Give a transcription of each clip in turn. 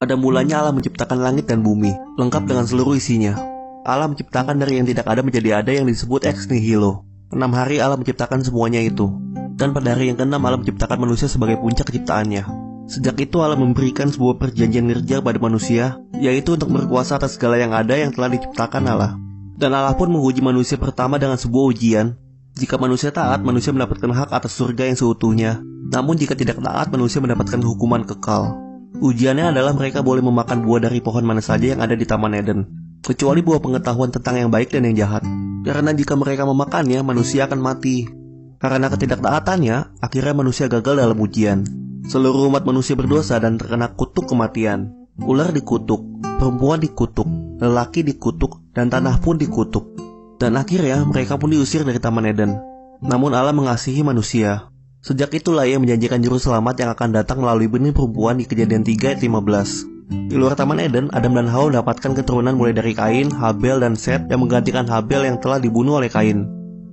Pada mulanya Allah menciptakan langit dan bumi, lengkap dengan seluruh isinya. Allah menciptakan dari yang tidak ada menjadi ada yang disebut ex nihilo. 6 hari Allah menciptakan semuanya itu. Dan pada hari yang ke-6 Allah menciptakan manusia sebagai puncak ciptaannya. Sejak itu Allah memberikan sebuah perjanjian kerja pada manusia, yaitu untuk berkuasa atas segala yang ada yang telah diciptakan Allah. Dan Allah pun menguji manusia pertama dengan sebuah ujian. Jika manusia taat, manusia mendapatkan hak atas surga yang seutuhnya. Namun jika tidak taat, manusia mendapatkan hukuman kekal. Ujiannya adalah mereka boleh memakan buah dari pohon mana saja yang ada di Taman Eden, kecuali buah pengetahuan tentang yang baik dan yang jahat. Karena jika mereka memakannya, manusia akan mati. Karena ketidaktaatannya, akhirnya manusia gagal dalam ujian. Seluruh umat manusia berdosa dan terkena kutuk kematian. Ular dikutuk, perempuan dikutuk, lelaki dikutuk, dan tanah pun dikutuk. Dan akhirnya mereka pun diusir dari Taman Eden. Namun Allah mengasihi manusia. Sejak itulah Ia menjanjikan juru selamat yang akan datang melalui benih perempuan di Kejadian 3 ayat 15. Di luar Taman Eden, Adam dan Hawa mendapatkan keturunan mulai dari Kain, Habel, dan Set yang menggantikan Habel yang telah dibunuh oleh Kain.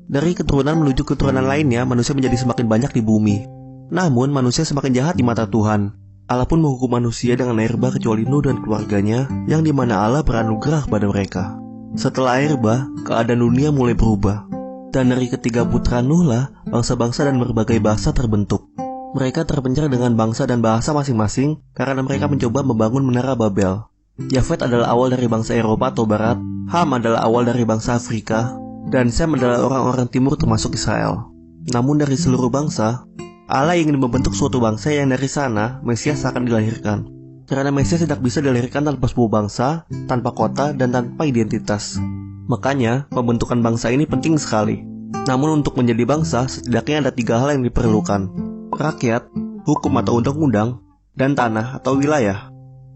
Dari keturunan menuju keturunan lainnya, manusia menjadi semakin banyak di bumi. Namun, manusia semakin jahat di mata Tuhan. Allah pun menghukum manusia dengan air bah kecuali Nuh dan keluarganya, yang dimana Allah beranugerah pada mereka. Setelah air bah, keadaan dunia mulai berubah. Dan dari ketiga putra Nuh lah, bangsa-bangsa dan berbagai bahasa terbentuk. Mereka terpencar dengan bangsa dan bahasa masing-masing karena mereka mencoba membangun menara Babel. Yafet adalah awal dari bangsa Eropa atau Barat, Ham adalah awal dari bangsa Afrika, dan Sem adalah orang-orang timur termasuk Israel. Namun dari seluruh bangsa, Allah ingin membentuk suatu bangsa yang dari sana Mesias akan dilahirkan. Karena Mesias tidak bisa dilahirkan tanpa sebuah bangsa, tanpa kota, dan tanpa identitas. Makanya, pembentukan bangsa ini penting sekali. Namun untuk menjadi bangsa, setidaknya ada 3 hal yang diperlukan. Rakyat, hukum atau undang-undang, dan tanah atau wilayah.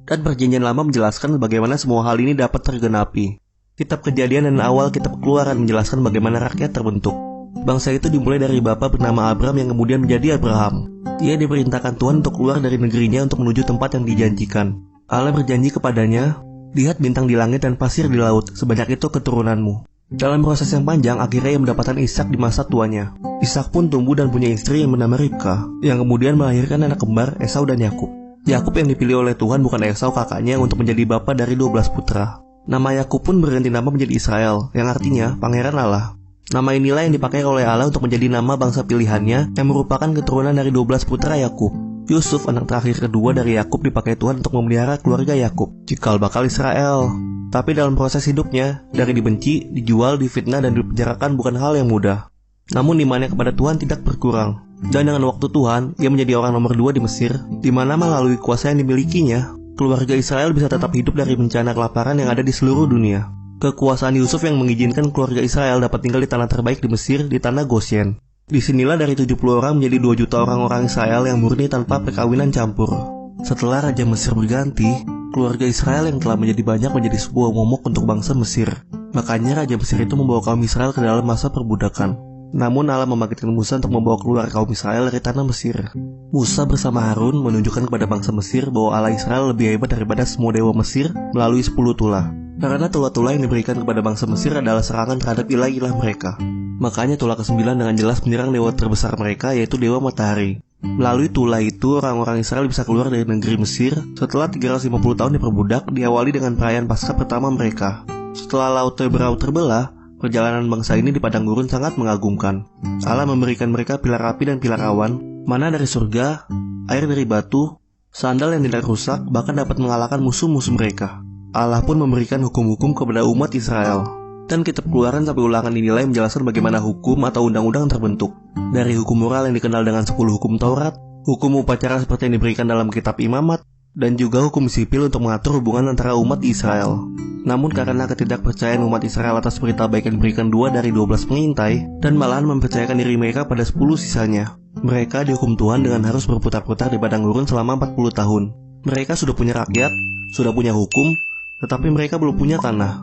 Dan perjanjian lama menjelaskan bagaimana semua hal ini dapat tergenapi. Kitab Kejadian dan awal kitab Keluaran menjelaskan bagaimana rakyat terbentuk. Bangsa itu dimulai dari bapa bernama Abram yang kemudian menjadi Abraham. Dia diperintahkan Tuhan untuk keluar dari negerinya untuk menuju tempat yang dijanjikan. Allah berjanji kepadanya, "Lihat bintang di langit dan pasir di laut, sebanyak itu keturunanmu." Dalam proses yang panjang, akhirnya ia mendapatkan Ishak di masa tuanya. Ishak pun tumbuh dan punya istri yang bernama Ribka, yang kemudian melahirkan anak kembar Esau dan Yakub. Yakub yang dipilih oleh Tuhan bukan Esau kakaknya untuk menjadi bapa dari 12 putra. Nama Yakub pun berganti nama menjadi Israel, yang artinya Pangeran Allah. Nama inilah yang dipakai oleh Allah untuk menjadi nama bangsa pilihannya yang merupakan keturunan dari 12 putra Yakub. Yusuf, anak terakhir kedua dari Yakub, dipakai Tuhan untuk memelihara keluarga Yakub, cikal bakal Israel. Tapi dalam proses hidupnya, dari dibenci, dijual, difitnah, dan dipenjarakan bukan hal yang mudah. Namun imannya kepada Tuhan tidak berkurang. Dan dengan waktu Tuhan, ia menjadi orang nomor 2 di Mesir, di mana melalui kuasa yang dimilikinya, keluarga Israel bisa tetap hidup dari bencana kelaparan yang ada di seluruh dunia. Kekuasaan Yusuf yang mengizinkan keluarga Israel dapat tinggal di tanah terbaik di Mesir, di tanah Goshen. Disinilah dari 70 orang menjadi 2 juta orang-orang Israel yang murni tanpa perkawinan campur. Setelah Raja Mesir berganti, keluarga Israel yang telah menjadi banyak menjadi sebuah momok untuk bangsa Mesir. Makanya Raja Mesir itu membawa kaum Israel ke dalam masa perbudakan. Namun Allah membangkitkan Musa untuk membawa keluar kaum Israel dari tanah Mesir. Musa bersama Harun menunjukkan kepada bangsa Mesir bahwa Allah Israel lebih hebat daripada semua dewa Mesir melalui 10 tulah. Karena tulah-tulah yang diberikan kepada bangsa Mesir adalah serangan terhadap ilah-ilah mereka. Makanya tulah ke-9 dengan jelas menyerang dewa terbesar mereka, yaitu dewa matahari. Melalui tulah itu, orang-orang Israel bisa keluar dari negeri Mesir setelah 350 tahun diperbudak, diawali dengan perayaan Paskah pertama mereka. Setelah Laut Teberau terbelah, perjalanan bangsa ini di padang gurun sangat mengagumkan. Allah memberikan mereka pilar api dan pilar awan, mana dari surga, air dari batu, sandal yang tidak rusak, bahkan dapat mengalahkan musuh-musuh mereka. Allah pun memberikan hukum-hukum kepada umat Israel. Dan kitab Keluaran sampai Ulangan inilah yang menjelaskan bagaimana hukum atau undang-undang terbentuk. Dari hukum moral yang dikenal dengan 10 hukum Taurat, hukum upacara seperti yang diberikan dalam kitab Imamat, dan juga hukum sipil untuk mengatur hubungan antara umat Israel. Namun karena ketidakpercayaan umat Israel atas berita baik yang diberikan 2 dari 12 pengintai, dan malahan mempercayakan diri mereka pada 10 sisanya, mereka dihukum Tuhan dengan harus berputar-putar di padang gurun selama 40 tahun. Mereka sudah punya rakyat, sudah punya hukum, tetapi mereka belum punya tanah.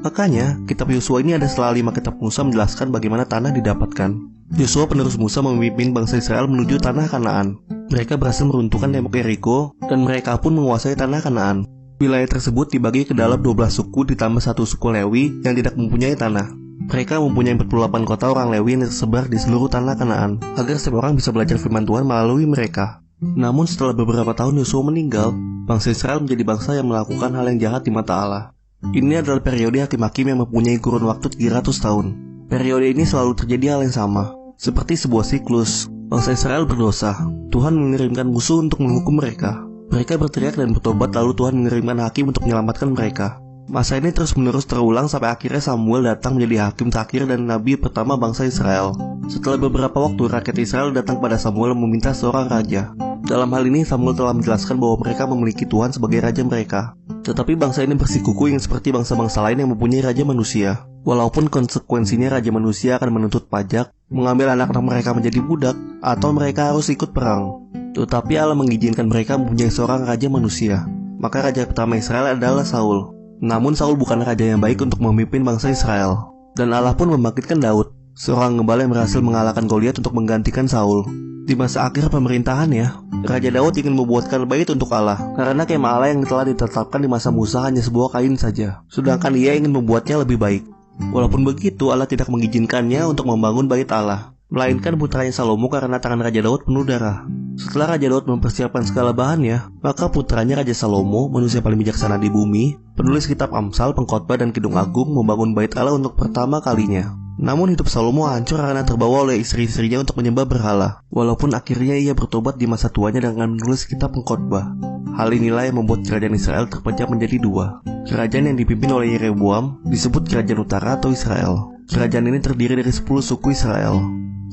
Makanya, kitab Yosua ini ada setelah 5 kitab Musa menjelaskan bagaimana tanah didapatkan. Yosua penerus Musa memimpin bangsa Israel menuju tanah Kanaan. Mereka berhasil meruntuhkan tembok Yeriko, dan mereka pun menguasai tanah Kanaan. Wilayah tersebut dibagi ke dalam 12 suku ditambah 1 suku Lewi yang tidak mempunyai tanah. Mereka mempunyai 48 kota orang Lewi yang tersebar di seluruh tanah Kanaan, agar setiap orang bisa belajar firman Tuhan melalui mereka. Namun setelah beberapa tahun Yosua meninggal, bangsa Israel menjadi bangsa yang melakukan hal yang jahat di mata Allah. Ini adalah periode hakim-hakim yang mempunyai kurun waktu 300 tahun. Periode ini selalu terjadi hal yang sama. Seperti sebuah siklus, bangsa Israel berdosa. Tuhan mengirimkan musuh untuk menghukum mereka. Mereka berteriak dan bertobat, lalu Tuhan mengirimkan hakim untuk menyelamatkan mereka. Masa ini terus-menerus terulang sampai akhirnya Samuel datang menjadi hakim terakhir dan nabi pertama bangsa Israel. Setelah beberapa waktu, rakyat Israel datang pada Samuel meminta seorang raja. Dalam hal ini Samuel telah menjelaskan bahwa mereka memiliki Tuhan sebagai raja mereka. Tetapi bangsa ini bersikuku yang seperti bangsa-bangsa lain yang mempunyai raja manusia. Walaupun konsekuensinya raja manusia akan menuntut pajak, mengambil anak-anak mereka menjadi budak, atau mereka harus ikut perang. Tetapi Allah mengizinkan mereka mempunyai seorang raja manusia. Maka raja pertama Israel adalah Saul. Namun Saul bukan raja yang baik untuk memimpin bangsa Israel. Dan Allah pun membangkitkan Daud, seorang gembala yang berhasil mengalahkan Goliat untuk menggantikan Saul. Di masa akhir pemerintahannya, Raja Daud ingin membuatkan bait untuk Allah, karena kemah Allah yang telah ditetapkan di masa Musa hanya sebuah kain saja, sedangkan ia ingin membuatnya lebih baik. Walaupun begitu, Allah tidak mengizinkannya untuk membangun bait Allah, melainkan putranya Salomo karena tangan Raja Daud penuh darah. Setelah Raja Daud mempersiapkan segala bahannya, maka putranya Raja Salomo, manusia paling bijaksana di bumi, penulis kitab Amsal, Pengkhotbah, dan Kidung Agung, membangun bait Allah untuk pertama kalinya. Namun hidup Salomo hancur karena terbawa oleh istri-istrinya untuk menyembah berhala. Walaupun akhirnya ia bertobat di masa tuanya dengan menulis kitab Pengkhotbah. Hal inilah yang membuat kerajaan Israel terpecah menjadi dua. Kerajaan yang dipimpin oleh Yeroboam disebut Kerajaan Utara atau Israel. Kerajaan ini terdiri dari 10 suku Israel.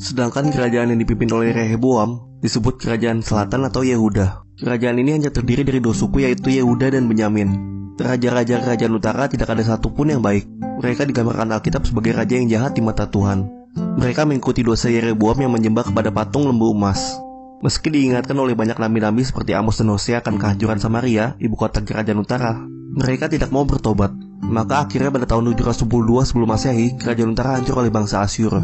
Sedangkan kerajaan yang dipimpin oleh Rehoboam disebut Kerajaan Selatan atau Yehuda. Kerajaan ini hanya terdiri dari 2 suku yaitu Yehuda dan Benyamin. Raja-raja Kerajaan Utara tidak ada satupun yang baik. Mereka digambarkan Alkitab sebagai raja yang jahat di mata Tuhan. Mereka mengikuti dosa Yeroboam yang menyembah kepada patung lembu emas. Meski diingatkan oleh banyak nabi-nabi seperti Amos dan Hosea akan kehancuran Samaria, ibu kota Kerajaan Utara, mereka tidak mau bertobat. Maka akhirnya pada tahun 712 sebelum Masehi, Kerajaan Utara hancur oleh bangsa Asyur.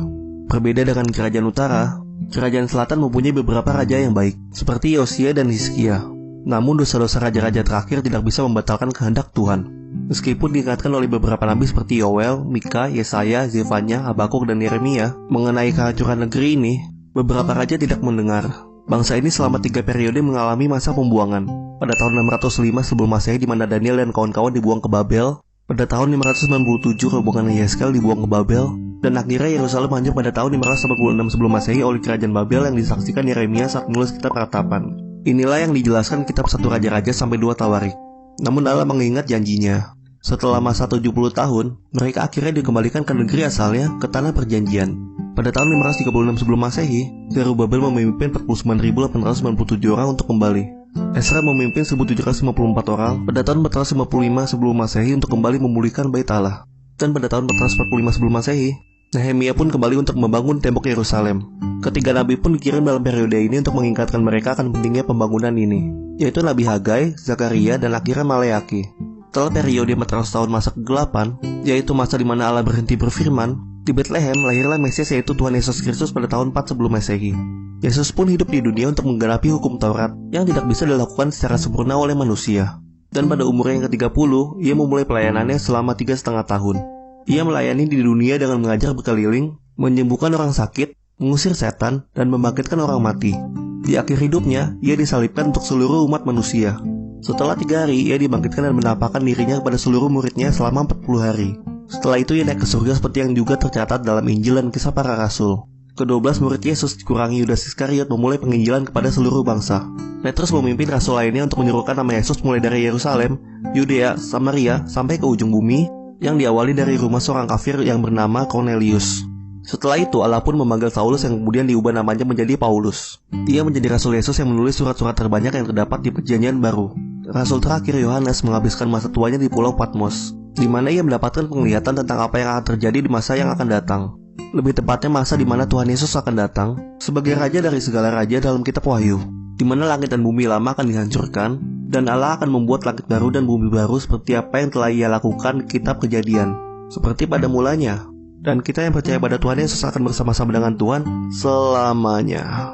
Berbeda dengan Kerajaan Utara, Kerajaan Selatan mempunyai beberapa raja yang baik, seperti Yosia dan Hizkia. Namun dosa-dosa raja-raja terakhir tidak bisa membatalkan kehendak Tuhan. Meskipun diingatkan oleh beberapa nabi seperti Yoel, Mika, Yesaya, Zefanya, Habakuk, dan Yeremia mengenai kehancuran negeri ini, beberapa raja tidak mendengar. Bangsa ini selama 3 periode mengalami masa pembuangan. Pada tahun 605 sebelum Masehi di mana Daniel dan kawan-kawan dibuang ke Babel. Pada tahun 597 rombongan Yeskel dibuang ke Babel. Dan akhirnya Yerusalem hancur pada tahun 586 sebelum Masehi oleh kerajaan Babel yang disaksikan Yeremia saat menulis kitab Ratapan. Inilah yang dijelaskan kitab 1 Raja-Raja sampai 2 Tawarik. Namun Allah mengingat janjinya. Setelah masa 70 tahun, mereka akhirnya dikembalikan ke negeri asalnya, ke tanah perjanjian. Pada tahun 536 sebelum Masehi, Zerubabel memimpin 49.897 orang untuk kembali. Ezra memimpin 1.754 orang pada tahun 455 sebelum Masehi untuk kembali memulihkan bait Allah. Dan pada tahun 445 sebelum Masehi, Nehemia pun kembali untuk membangun tembok Yerusalem. Ketiga nabi pun dikirim dalam periode ini untuk mengingatkan mereka akan pentingnya pembangunan ini, yaitu Nabi Hagai, Zakaria, dan akhirnya Maleaki. Setelah periode 400 tahun masa kegelapan, yaitu masa di mana Allah berhenti berfirman, di Bethlehem lahirlah Mesias yaitu Tuhan Yesus Kristus pada tahun 4 sebelum Masehi. Yesus pun hidup di dunia untuk menggenapi hukum Taurat yang tidak bisa dilakukan secara sempurna oleh manusia. Dan pada umurnya yang ke-30, ia memulai pelayanannya selama 3,5 tahun. Ia melayani di dunia dengan mengajar berkeliling, menyembuhkan orang sakit, mengusir setan, dan membangkitkan orang mati. Di akhir hidupnya, ia disalibkan untuk seluruh umat manusia. Setelah 3 hari, ia dibangkitkan dan menampakkan dirinya kepada seluruh muridnya selama 40 hari. Setelah itu ia naik ke surga seperti yang juga tercatat dalam Injil dan Kisah Para Rasul. Ke-12 murid Yesus dikurangi Yudas Iskariot memulai penginjilan kepada seluruh bangsa. Petrus memimpin rasul lainnya untuk menyerukan nama Yesus mulai dari Yerusalem, Yudea, Samaria, sampai ke ujung bumi, yang diawali dari rumah seorang kafir yang bernama Cornelius. Setelah itu Allah pun memanggil Saulus yang kemudian diubah namanya menjadi Paulus. Ia menjadi rasul Yesus yang menulis surat-surat terbanyak yang terdapat di Perjanjian Baru. Rasul terakhir Yohanes menghabiskan masa tuanya di Pulau Patmos, di mana ia mendapatkan penglihatan tentang apa yang akan terjadi di masa yang akan datang. Lebih tepatnya masa di mana Tuhan Yesus akan datang sebagai raja dari segala raja dalam kitab Wahyu, di mana langit dan bumi lama akan dihancurkan dan Allah akan membuat langit baru dan bumi baru seperti apa yang telah ia lakukan di kitab Kejadian, seperti pada mulanya. Dan kita yang percaya pada Tuhan Yesus akan bersama-sama dengan Tuhan selamanya.